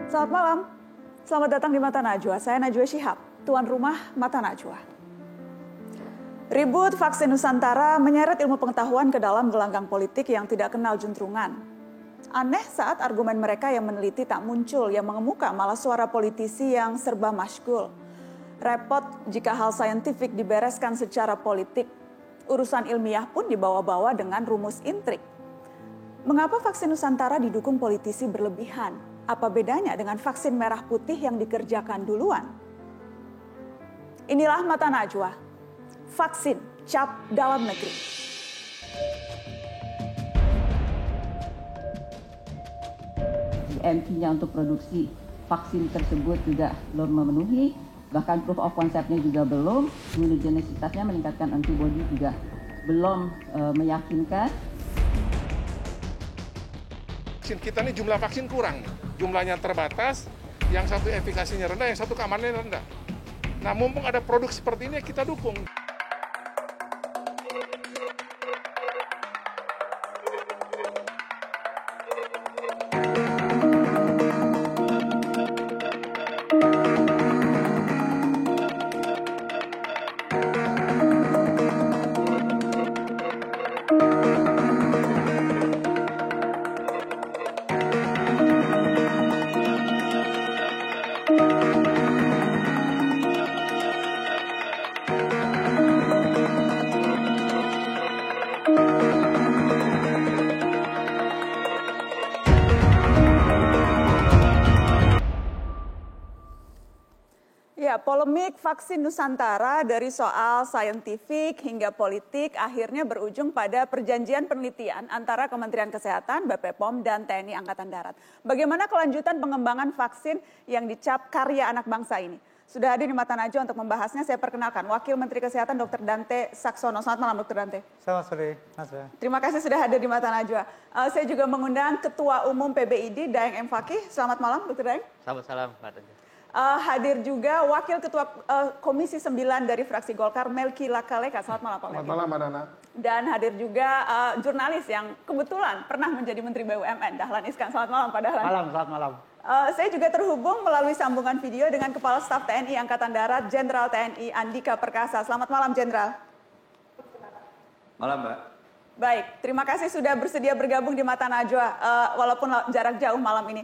Selamat malam, selamat datang di Mata Najwa. Saya Najwa Shihab, tuan rumah Mata Najwa. Ribut vaksin Nusantara menyeret ilmu pengetahuan ke dalam gelanggang politik yang tidak kenal juntrungan. Aneh saat argumen mereka yang meneliti tak muncul, yang mengemuka malah suara politisi yang serba masyghul. Repot jika hal saintifik dibereskan secara politik. Urusan ilmiah pun dibawa-bawa dengan rumus intrik. Mengapa vaksin Nusantara didukung politisi berlebihan? Apa bedanya dengan vaksin merah putih yang dikerjakan duluan? Inilah Mata Najwa, vaksin cap dalam negeri. GMP-nya untuk produksi vaksin tersebut juga belum memenuhi, bahkan proof of concept-nya juga belum, imunogenisitasnya meningkatkan antibody juga belum meyakinkan. Vaksin kita ini jumlah vaksin kurang, jumlahnya terbatas, yang satu efikasinya rendah, yang satu keamanannya rendah. Nah, mumpung ada produk seperti ini, kita dukung. Ya, polemik vaksin Nusantara dari soal saintifik hingga politik akhirnya berujung pada perjanjian penelitian antara Kementerian Kesehatan, BP POM, dan TNI Angkatan Darat. Bagaimana kelanjutan pengembangan vaksin yang dicap karya anak bangsa ini? Sudah hadir di Mata Najwa untuk membahasnya, saya perkenalkan Wakil Menteri Kesehatan Dr. Dante Saxono. Selamat malam Dr. Dante. Selamat sore, Mas. Terima kasih sudah hadir di Mata Najwa. Saya juga mengundang Ketua Umum PBID, Daeng M. Fakih. Selamat malam Dr. Daeng. Selamat salam, Mbak Najwa. Hadir juga Wakil Ketua Komisi 9 dari fraksi Golkar, Melki Lakaleka. Selamat malam Pak Melki. Selamat malam, Mbak Nana. Dan hadir juga jurnalis yang kebetulan pernah menjadi Menteri BUMN, Dahlan Iskan. Selamat malam Pak Dahlan. Selamat malam. Saya juga terhubung melalui sambungan video dengan Kepala Staf TNI Angkatan Darat, Jenderal TNI Andika Perkasa. Selamat malam Jenderal. Malam Mbak. Baik, terima kasih sudah bersedia bergabung di Mata Najwa, walaupun jarak jauh malam ini.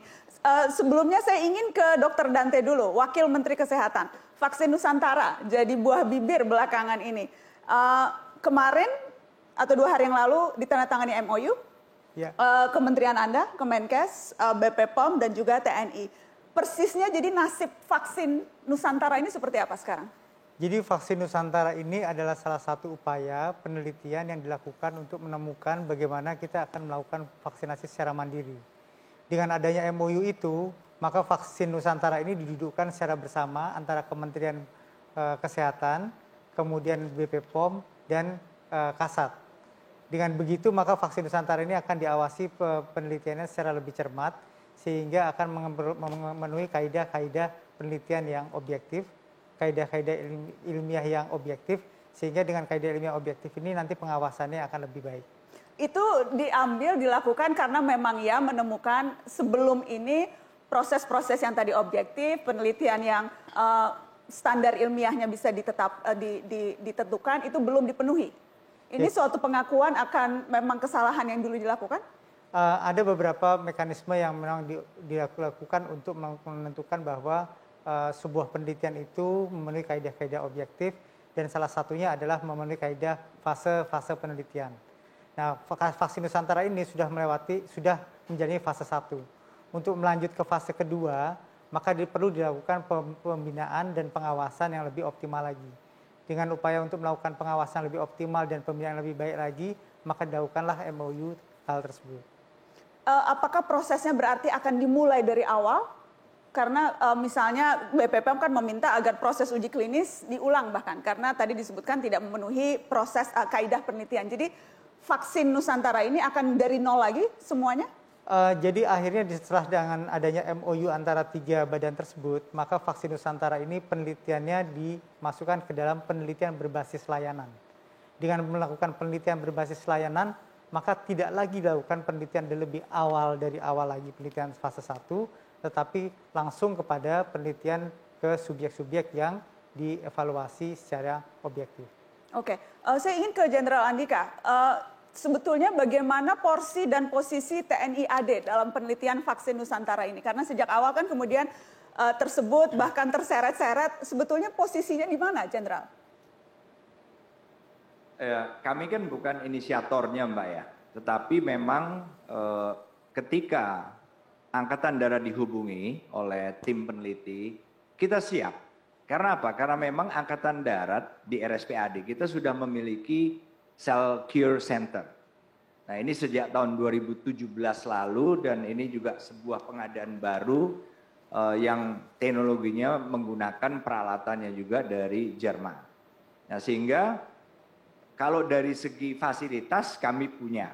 Sebelumnya saya ingin ke Dr. Dante dulu, Wakil Menteri Kesehatan. Vaksin Nusantara jadi buah bibir belakangan ini. Kemarin atau 2 hari yang lalu ditandatangani MOU. Ya. Kementerian Anda, Kemenkes, BP POM, dan juga TNI. Persisnya jadi nasib vaksin Nusantara ini seperti apa sekarang? Jadi vaksin Nusantara ini adalah salah satu upaya penelitian yang dilakukan untuk menemukan bagaimana kita akan melakukan vaksinasi secara mandiri. Dengan adanya MOU itu, maka vaksin Nusantara ini didudukkan secara bersama antara Kementerian Kesehatan, kemudian BP POM, dan Kasat. Dengan begitu, maka vaksin Nusantara ini akan diawasi penelitiannya secara lebih cermat, sehingga akan memenuhi kaidah-kaidah penelitian yang objektif, kaidah-kaidah ilmiah yang objektif, sehingga dengan kaidah ilmiah objektif ini nanti pengawasannya akan lebih baik. Itu dilakukan karena memang ya menemukan sebelum ini proses-proses yang tadi objektif, penelitian yang standar ilmiahnya bisa ditentukan itu belum dipenuhi. Ini suatu pengakuan akan memang kesalahan yang dulu dilakukan? Ada beberapa mekanisme yang memang dilakukan untuk menentukan bahwa sebuah penelitian itu memenuhi kaidah-kaidah objektif, dan salah satunya adalah memenuhi kaidah fase-fase penelitian. Nah, vaksin Nusantara ini sudah menjalani fase 1. Untuk melanjut ke fase kedua, maka perlu dilakukan pembinaan dan pengawasan yang lebih optimal lagi. Dengan upaya untuk melakukan pengawasan lebih optimal dan pembinaan lebih baik lagi, maka dilakukanlah MOU hal tersebut. Apakah prosesnya berarti akan dimulai dari awal? Karena misalnya BPPM kan meminta agar proses uji klinis diulang bahkan, karena tadi disebutkan tidak memenuhi proses kaidah penelitian. Jadi vaksin Nusantara ini akan dari nol lagi semuanya? Jadi akhirnya setelah dengan adanya MOU antara 3 badan tersebut, maka vaksin Nusantara ini penelitiannya dimasukkan ke dalam penelitian berbasis layanan. Dengan melakukan penelitian berbasis layanan, maka tidak lagi dilakukan penelitian lebih awal dari awal lagi penelitian fase 1, tetapi langsung kepada penelitian ke subjek-subjek yang dievaluasi secara objektif. Oke, saya ingin ke Jenderal Andika. Sebetulnya bagaimana porsi dan posisi TNI AD dalam penelitian vaksin Nusantara ini? Karena sejak awal kan kemudian tersebut bahkan terseret-seret, sebetulnya posisinya di mana, Jenderal? Kami kan bukan inisiatornya, Mbak ya. Tetapi memang ketika Angkatan Darat dihubungi oleh tim peneliti, kita siap. Karena apa? Karena memang Angkatan Darat di RSPAD kita sudah memiliki Cell Cure Center. Nah, ini sejak tahun 2017 lalu dan ini juga sebuah pengadaan baru yang teknologinya menggunakan peralatannya juga dari Jerman. Nah, sehingga kalau dari segi fasilitas kami punya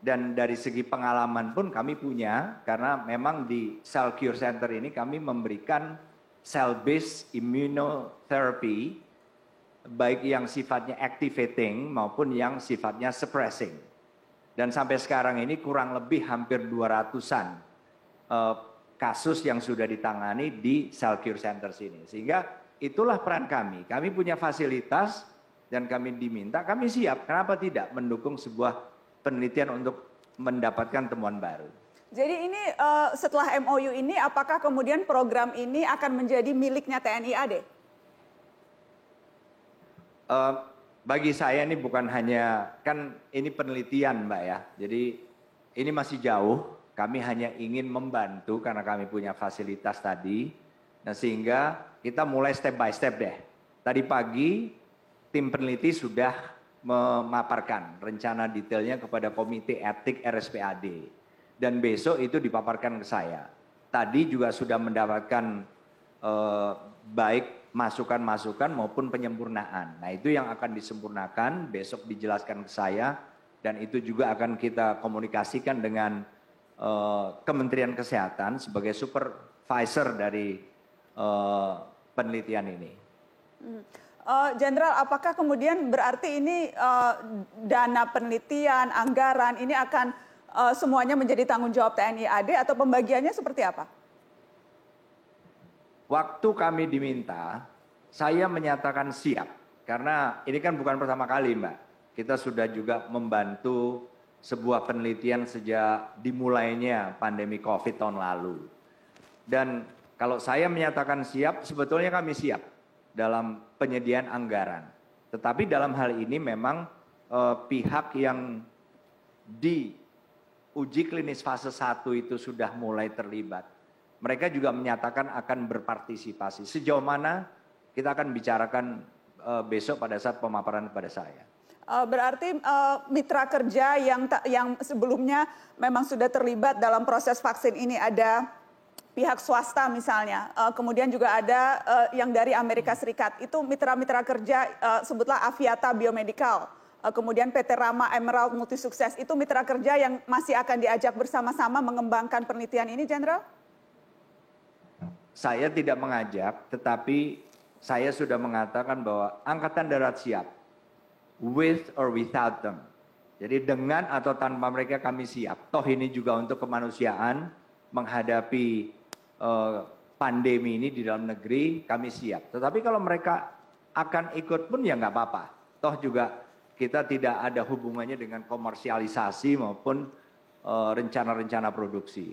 dan dari segi pengalaman pun kami punya karena memang di Cell Cure Center ini kami memberikan cell-based immunotherapy baik yang sifatnya activating maupun yang sifatnya suppressing. Dan sampai sekarang ini kurang lebih hampir 200-an kasus yang sudah ditangani di Cell Cure Center sini. Sehingga itulah peran kami. Kami punya fasilitas dan kami diminta, kami siap. Kenapa tidak mendukung sebuah penelitian untuk mendapatkan temuan baru. Jadi ini setelah MOU ini apakah kemudian program ini akan menjadi miliknya TNI AD? Bagi saya ini bukan hanya, kan ini penelitian Mbak ya, jadi ini masih jauh, kami hanya ingin membantu karena kami punya fasilitas tadi, nah sehingga kita mulai step by step deh. Tadi pagi tim peneliti sudah memaparkan rencana detailnya kepada Komite Etik RSPAD, dan besok itu dipaparkan ke saya. Tadi juga sudah mendapatkan baik masukan-masukan maupun penyempurnaan. Nah itu yang akan disempurnakan, besok dijelaskan ke saya dan itu juga akan kita komunikasikan dengan Kementerian Kesehatan sebagai supervisor dari penelitian ini. Jenderal, apakah kemudian berarti ini dana penelitian, anggaran ini akan semuanya menjadi tanggung jawab TNI AD atau pembagiannya seperti apa? Waktu kami diminta, saya menyatakan siap. Karena ini kan bukan pertama kali Mbak. Kita sudah juga membantu sebuah penelitian sejak dimulainya pandemi COVID tahun lalu. Dan kalau saya menyatakan siap, sebetulnya kami siap dalam penyediaan anggaran. Tetapi dalam hal ini memang pihak yang di uji klinis fase 1 itu sudah mulai terlibat. Mereka juga menyatakan akan berpartisipasi. Sejauh mana kita akan bicarakan besok pada saat pemaparan kepada saya. Berarti mitra kerja yang sebelumnya memang sudah terlibat dalam proses vaksin ini ada pihak swasta misalnya, kemudian juga ada yang dari Amerika Serikat. Itu mitra-mitra kerja sebutlah Aviata Biomedical, kemudian PT Rama Emerald Multisukses. Itu mitra kerja yang masih akan diajak bersama-sama mengembangkan penelitian ini, Jenderal? Saya tidak mengajak, tetapi saya sudah mengatakan bahwa Angkatan Darat siap, with or without them. Jadi dengan atau tanpa mereka kami siap. Toh ini juga untuk kemanusiaan, menghadapi pandemi ini di dalam negeri, kami siap. Tetapi kalau mereka akan ikut pun ya nggak apa-apa. Toh juga kita tidak ada hubungannya dengan komersialisasi maupun rencana-rencana produksi.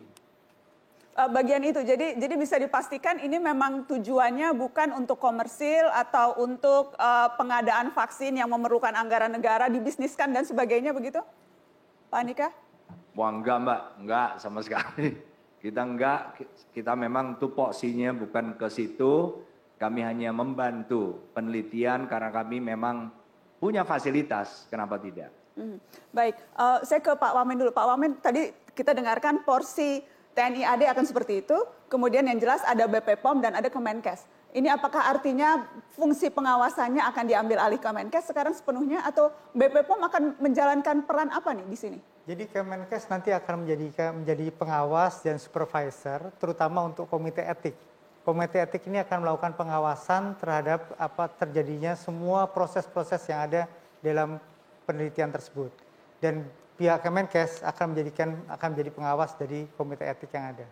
Bagian itu, jadi bisa dipastikan ini memang tujuannya bukan untuk komersil atau untuk pengadaan vaksin yang memerlukan anggaran negara, dibisniskan dan sebagainya begitu? Pak Andika? Wah enggak Mbak, enggak sama sekali. Kita enggak, kita memang tupoksinya bukan ke situ, kami hanya membantu penelitian karena kami memang punya fasilitas, kenapa tidak? Baik, saya ke Pak Wamen dulu. Pak Wamen, tadi kita dengarkan porsi TNI AD akan seperti itu, kemudian yang jelas ada BP POM dan ada Kemenkes. Ini apakah artinya fungsi pengawasannya akan diambil alih Kemenkes sekarang sepenuhnya atau BP POM akan menjalankan peran apa nih di sini? Jadi Kemenkes nanti akan menjadi pengawas dan supervisor, terutama untuk komite etik. Komite etik ini akan melakukan pengawasan terhadap apa terjadinya semua proses-proses yang ada dalam penelitian tersebut. Dan pihak Kemenkes akan menjadi pengawas dari komite etik yang ada.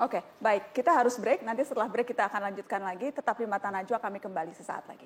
Oke, baik. Kita harus break. Nanti setelah break kita akan lanjutkan lagi. Tetap di Mata Najwa, kami kembali sesaat lagi.